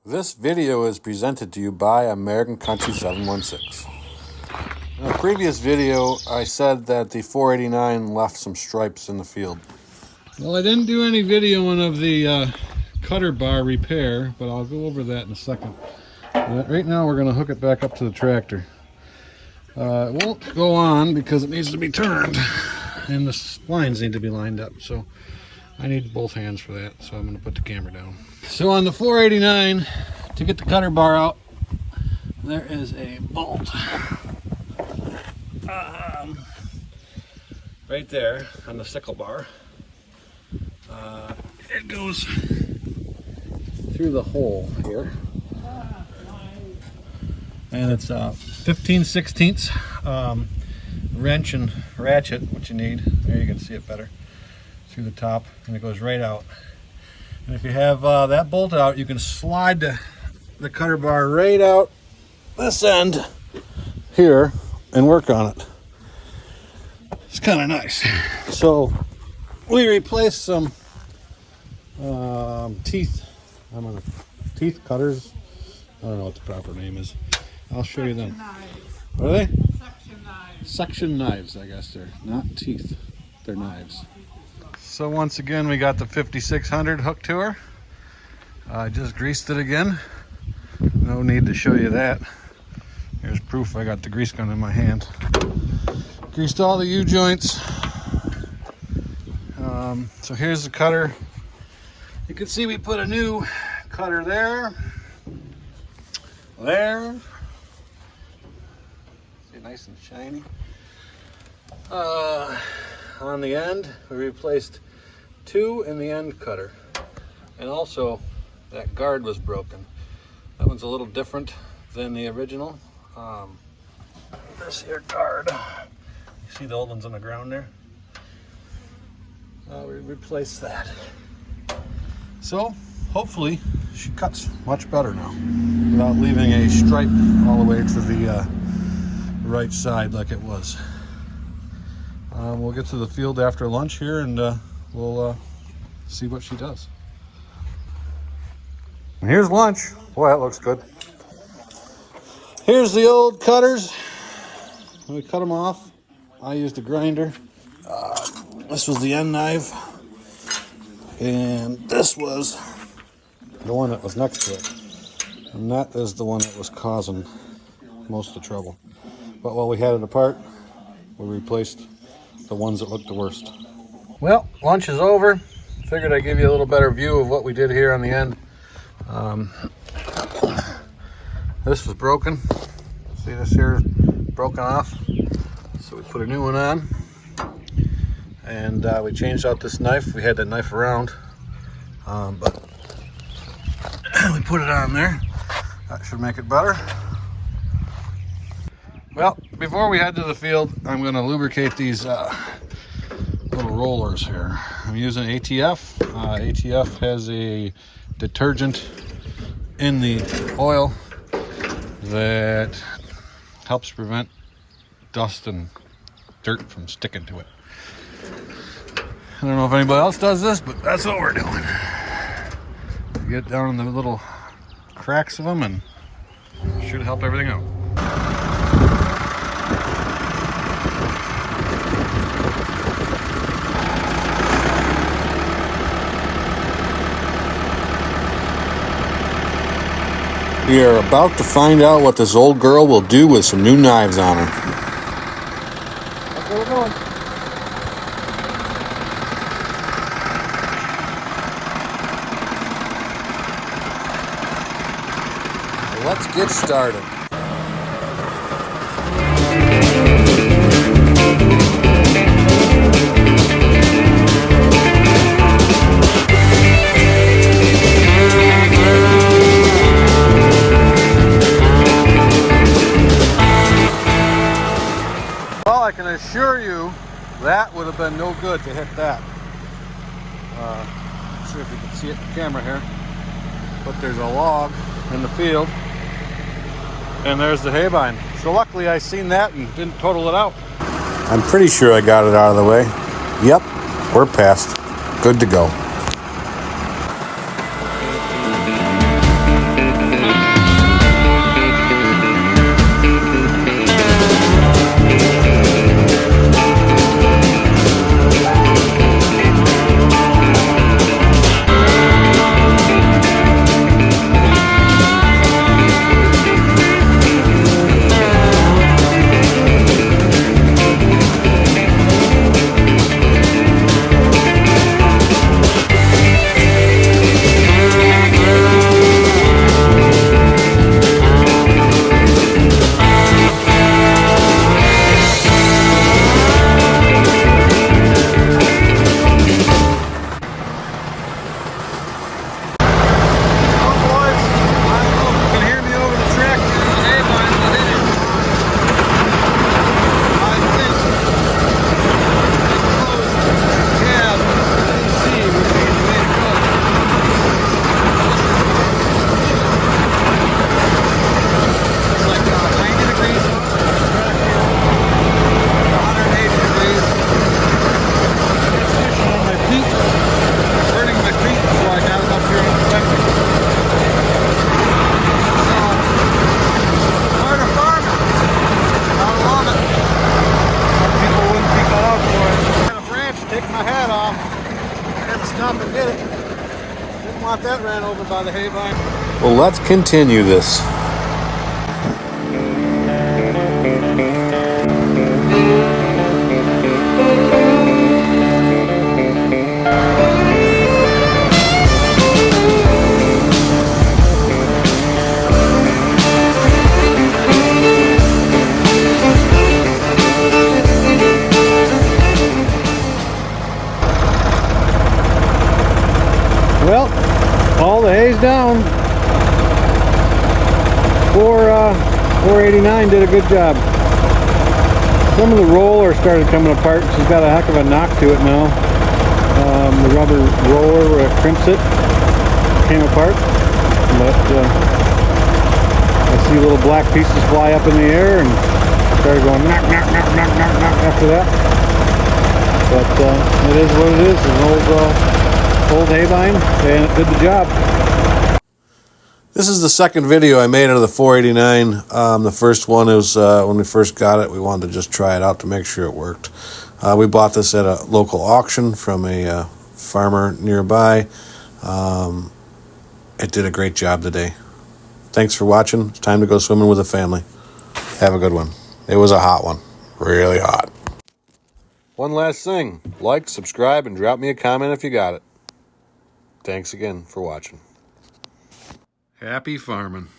This video is presented to you by American Country 716. In a previous video, I said that the 489 left some stripes in the field. Well, I didn't do any videoing of the cutter bar repair, but I'll go over that in a second. Right now, we're going to hook it back up to the tractor. It won't go on because it needs to be turned, and the splines need to be lined up, so I need both hands for that, so I'm going to put the camera down. So on the 489, to get the cutter bar out, there is a bolt right there on the sickle bar. It goes through the hole here, and it's 15/16 wrench and ratchet, what you need. There you can see it better through the top, and it goes right out. And if you have that bolt out, you can slide the cutter bar right out this end here and work on it. It's kind of nice. So we replaced some teeth. Teeth cutters. I don't know what the proper name is. I'll show you them. What are they? Section knives. Section knives, I guess they're not teeth. They're knives. So once again, we got the 5600 hooked to her. I just greased it again. No need to show you that. Here's proof I got the grease gun in my hand. Greased all the U-joints. So here's the cutter. You can see we put a new cutter there. There. See, nice and shiny. On the end, we replaced two in the end cutter, and also that guard was broken. That one's a little different than the original. This here guard, you see the old ones on the ground there? We replaced that. So hopefully she cuts much better now without leaving a stripe all the way to the right side like it was. We'll get to the field after lunch here, and we'll see what she does. And here's lunch. Boy, that looks good. Here's the old cutters. We cut them off. I used a grinder. This was the end knife, and this was the one that was next to it. And that is the one that was causing most of the trouble. But while we had it apart, we replaced the ones that looked the worst. Well, lunch is over. Figured I'd give you a little better view of what we did here on the end. This was broken. See, this here is broken off. So we put a new one on. And we changed out this knife. We had that knife around. But we put it on there. That should make it better. Well, before we head to the field, I'm going to lubricate these little rollers here. I'm using ATF. ATF has a detergent in the oil that helps prevent dust and dirt from sticking to it. I don't know if anybody else does this, but that's what we're doing. Get down in the little cracks of them, and it should help everything out. We are about to find out what this old girl will do with some new knives on her. That's where we're going. So let's get started. I can assure you that would have been no good to hit that. Let's see if you can see it in the camera here. But there's a log in the field, and there's the Haybine. So luckily I seen that and didn't total it out. I'm pretty sure I got it out of the way. Yep, we're past. Good to go. by the Haybine? Well, let's continue this. Well, all the hay's down. 489 did a good job. Some of the roller started coming apart. She's got a heck of a knock to it now. The rubber roller where it crimps it came apart, but I see little black pieces fly up in the air and started going knock, knock, knock, knock, knock, knock after that. But it is what it is. It's an old Haybine, and it did the job. This is the second video I made out of the 489. The first one was when we first got it. We wanted to just try it out to make sure it worked. We bought this at a local auction from a farmer nearby. It did a great job today. Thanks for watching. It's time to go swimming with the family. Have a good one. It was a hot one. Really hot. One last thing. Like, subscribe, and drop me a comment if you got it. Thanks again for watching. Happy farming.